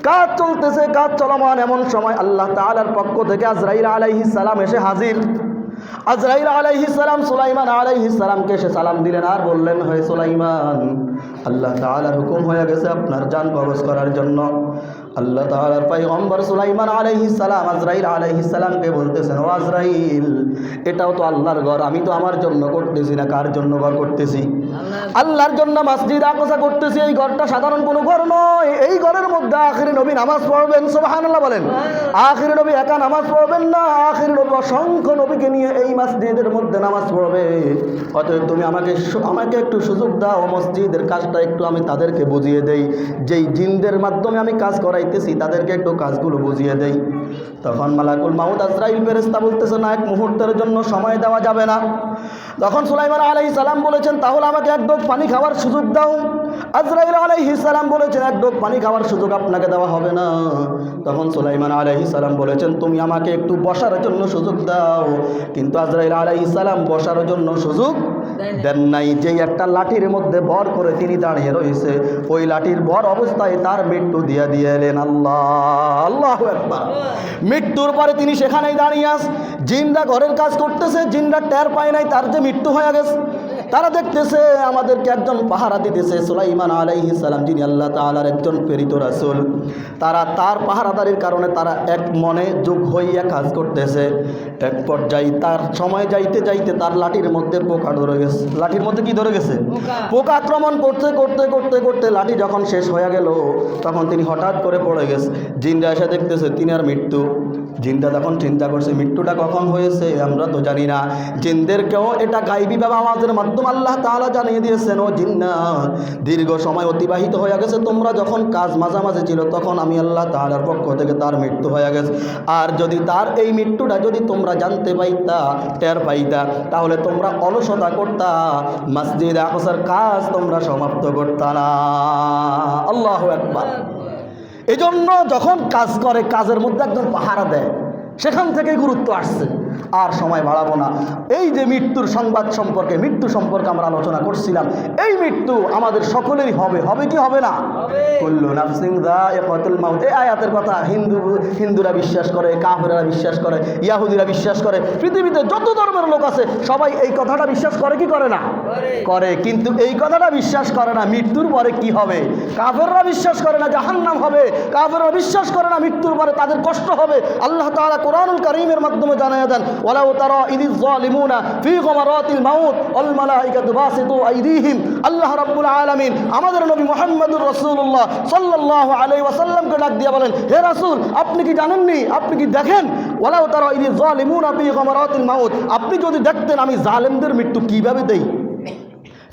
Speaker 1: কাজ চলতেছে, কাজ চলমান, এমন সময় আল্লাহ তাআলার পক্ষ থেকে আজরাইল আলাইহিস সালাম এসে হাজির। আজরাইল আলাইহিস সালাম সুলাইমান আলাইহিস সালামকে এসে সালাম দিলেন আর বললেন, হে সুলাইমান, আল্লাহ তাআলার হুকুম হয়ে গেছে আপনার জান কবজ করার জন্য। আল্লাহ তাআলার পয়গম্বর সুলাইমান আলাইহিস সালাম আজরাইল আলাইহিস সালামকে বলতেছেন, ও আজরাইল, এটাও তো আল্লাহর ঘর, আমি তো আমার জন্য করতেছি না, কার জন্য ঘর করতেছি? আল্লাহর জন্য মসজিদ আকসা করতেছি। এই ঘরটা সাধারণ কোনো ঘর নয়, এই ঘরের মধ্যে আখিরি নবী নামাজ পড়বেন। সুবহানাল্লাহ বলেন। আখিরি নবী একা নামাজ পড়বেন না, আখিরি নবী অসংখ্য নবীকে নিয়ে এই মসজিদের মধ্যে নামাজ পড়বে। অতএব তুমি আমাকে একটু সুযোগ দাও, মসজিদের কাজটা একটু আমি তাদেরকে বুঝিয়ে দেই, যেই জিনদের মাধ্যমে আমি কাজ করাইতেছি তাদেরকে একটু কাজগুলো বুঝিয়ে দেই। তখন মালাকুল মাউত আজরাইল ফেরেশতা বলতেছে, না, এক মুহূর্তের জন্য সময় দেওয়া যাবে না। তখন সুলাইমান আলাইহিস সালাম বলেছেন, তাহলে আমাকে এক ডোক পানি খাওয়ার সুযোগ দাও। আজরাইল আলাইহিস সালাম বলেছেন, এক ডোক পানি খাওয়ার সুযোগ আপনাকে দেওয়া হবে না। তখন সুলাইমান আলাইহিস সালাম বলেছেন, তুমি আমাকে একটু বসার জন্য সুযোগ দাও। কিন্তু আজরাইল আলাইহিস সালাম বসার জন্য সুযোগ দেন নাই। যেই একটা লাঠির মধ্যে ভর করে তিনি দাঁড়িয়ে রয়েছে, ওই লাঠির ভর অবস্থায় তার মৃত্যু দিয়ে এলেন। আল্লাহু আকবার। মৃত্যুর পরে তিনি সেখানেই দাঁড়িয়ে আস। জিনরা ঘরের কাজ করতেছে, জিনরা টের পায় নাই তার যে মৃত্যু হয়ে গেছে। তারা দেখতেছে আমাদেরকে একজন পাহারা দিতেছে, সুলাইমান আলাইহিস সালাম, যিনি আল্লাহ তাআলার একজন প্রেরিত রাসূল। তারা তার পাহারাদারির কারণে তারা এক মনে যোগ হইয়া কাজ করতেছে। এক পর্যায়ে তার সময় যাইতে যাইতে তার লাঠির মধ্যে পোকা ধরে গেছে। লাঠির মধ্যে কি ধরে গেছে? পোকা আক্রমণ করতে করতে করতে করতে লাঠি যখন শেষ হয়ে গেল, তখন তিনি হঠাৎ করে পড়ে গেছে। জিনরা এসে দেখতেছে তিনি আর মৃত্যু। জিনরা তখন চিন্তা করছে, মৃত্যুটা কখন হয়েছে আমরা তো জানি না। জিনদেরকেও এটা গায়বীভাবে আওয়াজের মাধ্যমে আল্লাহ তাআলা জানিয়ে দিয়েছেন, ও জিন্নাত, দীর্ঘ সময় অতিবাহিত হয়ে গেছে, তোমরা যখন কাজ মাঝামাঝি ছিল তখন আমি আল্লাহ তাআলার পক্ষ থেকে তার মৃত্যু হয়ে গেছে। আর যদি তার এই মৃত্যুটা যদি তোমরা জানতে পাইতা, টের পাইতা, তাহলে তোমরা অলসতা করতা, মসজিদ আকসার কাজ তোমরা সমাপ্ত করতা না। আল্লাহু আকবার। এই জন্য যখন কাজ করে, কাজের মধ্যে একজন পাহারা দেয়, সেখান থেকেই গুরুত্ব আসছে। আর সময় বাড়াবো না। এই যে মৃত্যুর সংবাদ সম্পর্কে, মৃত্যু সম্পর্কে আমরা আলোচনা করছিলাম, এই মৃত্যু আমাদের সকলেরই হবে, হবে কি হবে না? কুল্লু নাফসিন যায়িকাতুল মাউত, এই আয়াতের কথা হিন্দুরা বিশ্বাস করে, কাফেররা বিশ্বাস করে, ইয়াহুদিরা বিশ্বাস করে, পৃথিবীতে যত ধর্মের লোক আছে সবাই এই কথাটা বিশ্বাস করে কি করে না? করে। কিন্তু এই কথাটা বিশ্বাস করে না মৃত্যুর পরে কি হবে। কাফেররা বিশ্বাস করে না জাহান্নাম হবে, কাফেররা বিশ্বাস করে না মৃত্যুর পরে তাদের কষ্ট হবে। আল্লাহ তাআলা কোরআনুল কারীমের মাধ্যমে জানায়া দেন, ওয়ালাউ তারা ইযিজ যালিমুনা ফি গামারাতিল মাউত ওয়াল মালাইকাতু বাসিতু আইদিহিম। আল্লাহ রাব্বুল আলামিন আমাদের নবী মুহাম্মদুর রাসূলুল্লাহ সাল্লাল্লাহু আলাইহি ওয়াসাল্লামকে ডাক দিয়ে বলেন, হে রাসূল, আপনি কি জানেননি, আপনি কি দেখেন, ওয়ালাউ তারা ইযিজ যালিমুনা ফি গামারাতিল মাউত, আপনি যদি দেখতেন আমি জালেমদের মৃত্যু কিভাবে দেই।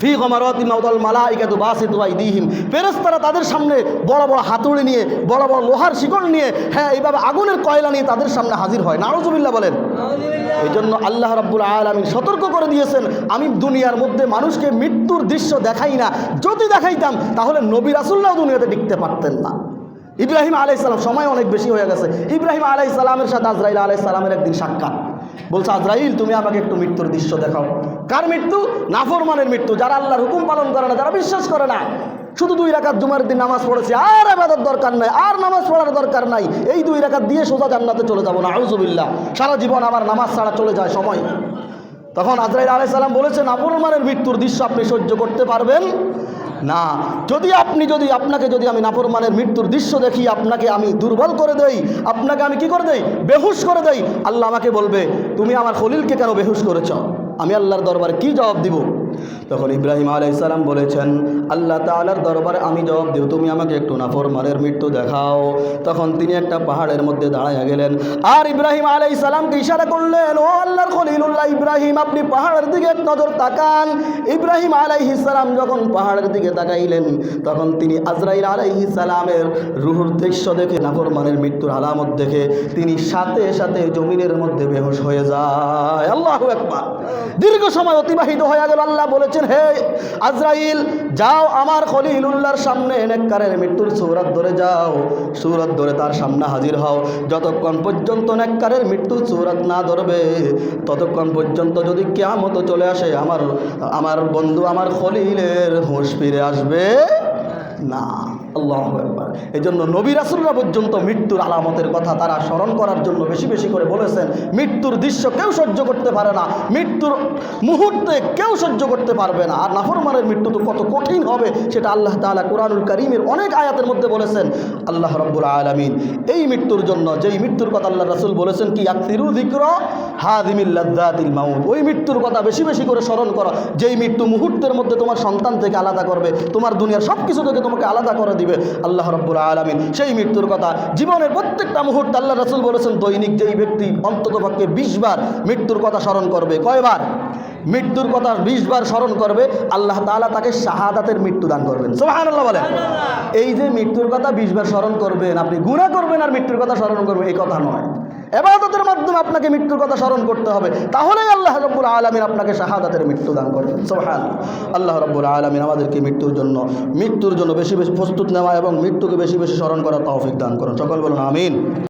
Speaker 1: ফি গামারাতিল মাউত ওয়াল মালাইকাতু বাসিতু আইদিহিম, ফেরেশতারা তাদের সামনে বড় বড় হাতুড়ি নিয়ে, বড় বড় লোহার শিকল নিয়ে, হ্যাঁ এইভাবে আগুনের কয়লা নিয়ে তাদের সামনে হাজির হয়। নাউযুবিল্লাহ বলেন। এই জন্য আল্লাহ রাব্বুল আলামিন সতর্ক করে দিয়েছেন, আমি দুনিয়ার মধ্যে মানুষকে মৃত্যুর দৃশ্য দেখাই না, যদি দেখাইতাম তাহলে নবী রাসূলরাও দুনিয়াতে টিকতে পারতেন না। ইব্রাহিম আলাইহিস সালাম, সময় অনেক বেশি হয়ে গেছে, ইব্রাহিম আলাইহিস সালামের সাথে আজরাইল আলাইহিস সালামের একদিন সাক্ষাৎ। বলছে, আজরাইল তুমি আমাকে একটু মৃত্যুর দৃশ্য দেখাও। কার মৃত্যু? নাফরমানের মৃত্যু, যারা আল্লাহর হুকুম পালন করে না, যারা বিশ্বাস করে না। শুধু 2 রাকাত জুমার দিন নামাজ পড়েছি, আর ইবাদত দরকার নাই, আর নামাজ পড়ার দরকার নাই, এই 2 রাকাত দিয়ে সোজা জান্নাতে চলে যাবো, নাউযুবিল্লাহ। সারা জীবন আবার নামাজ ছাড়া চলে যায় সময়। তখন আজরাইল আলাইহিস সালাম বলেছেন, নাফরমানের মৃত্যুর দৃশ্য আপনি সহ্য করতে পারবেন না। যদি আপনাকে আমি নাফরমানের মৃত্যুর দৃশ্য দেখি, আপনাকে আমি দুর্বল করে দেই, আপনাকে আমি কি করে দেই? বেহুশ করে দেই। আল্লাহ আমাকে বলবে, তুমি আমার খলিলকে কেন বেহুশ করেছ? আমি আল্লাহর দরবারে কি জবাব দিব? তখন ইব্রাহিম আলাইহিস সালাম বলেছেন, আল্লাহ তাআলার দরবারে আমি জবাব দেব, তুমি আমাকে একটু নাফরমানের মৃত্যু দেখাও। তখন তিনি একটা পাহাড়ের মধ্যে দাঁড়ায়া গেলেন, আর ইব্রাহিম আলাইহিস সালামকে ইশারা করলেন, ও আল্লাহর খলিলুল্লাহ ইব্রাহিম, আপনি পাহাড়ের দিকে এক নজর তাকান। ইব্রাহিম আলাইহিস সালাম যখন পাহাড়ের দিকে তাকাইলেন, তখন তিনি আজরাইল আলাইহিস সালামের রূহুর দৃশ্য দেখে, নাফরমানের মৃত্যুর আলামত দেখে তিনি সাথে সাথে জমিনের মধ্যে বেহুশ হয়ে যায়। আল্লাহু আকবার। দীর্ঘ সময় অতিবাহিত হয়ে গেল। আল্লাহ বলেছেন, হে আজরাইল, যাও আমার খলিলুল্লাহর সামনে নেককারের মৃত্যুর সূরত ধরে যাও, সূরত ধরে তার সামনে হাজির হও। যতক্ষণ পর্যন্ত নেককারের মৃত্যুর সূরত না ধরবে, ততক্ষণ পর্যন্ত যদি কিয়ামত চলে আসে, আমার বন্ধু আমার খলিলের হুঁশ ফিরে আসবে না। আল্লাহু আকবার। এই জন্য নবী রাসূলরা পর্যন্ত মৃত্যুর আলামতের কথা তারা স্মরণ করার জন্য বেশি বেশি করে বলেছেন। মৃত্যুর দৃশ্য কেউ সহ্য করতে পারে না, মৃত্যুর মুহূর্তে কেউ সহ্য করতে পারবে না। আর নাফরমানের মৃত্যু তো কত কঠিন হবে সেটা আল্লাহ তাআলা কোরআনুল কারীমের অনেক আয়াতের মধ্যে বলেছেন। আল্লাহ রাব্বুল আলামিন এই মৃত্যুর জন্য, যেই মৃত্যুর কথা আল্লাহ রাসূল বলেছেন, কি আকসিরু যিকরা হাযিমিল লাযযাতিল মাউত, ওই মৃত্যুর কথা বেশি বেশি করে স্মরণ করো, যেই মৃত্যু মুহূর্তের মধ্যে তোমার সন্তান থেকে আলাদা করবে, তোমার দুনিয়ার সব কিছু থেকে তোমাকে আলাদা করে দিবে। আল্লাহ রাব্বুল আলামিন সেই মৃত্যুর কথা জীবনের প্রত্যেকটা মুহূর্তে আল্লাহ রাসূল বলেছেন, দৈনিক যেই ব্যক্তি অন্ততপক্ষে 20 বার মৃত্যুর কথা স্মরণ করবে, কয়বার? মৃত্যুর কথা 20 বার স্মরণ করবে, আল্লাহ তাআলা তাকে শাহাদাতের মৃত্যু দান করবেন। সুবহানাল্লাহ বলেন। এই যে মৃত্যুর কথা 20 বার স্মরণ করবেন, আপনি গুনাহ করবেন আর মৃত্যুর কথা স্মরণ করবেন, এই কথা নয়। ইবাদতের মাধ্যমে আপনাকে মৃত্যুর কথা স্মরণ করতে হবে, তাহলেই আল্লাহ রাব্বুল আলামিন আপনাকে শাহাদাতের মৃত্যু দান করবেন। সুবহানাল্লাহ। আল্লাহ রাব্বুল আলামিন আমাদেরকে মৃত্যুর জন্য বেশি বেশি প্রস্তুত নেওয়া এবং মৃত্যুকে বেশি বেশি স্মরণ করার তৌফিক দান করুন। সকল বলুন আমিন।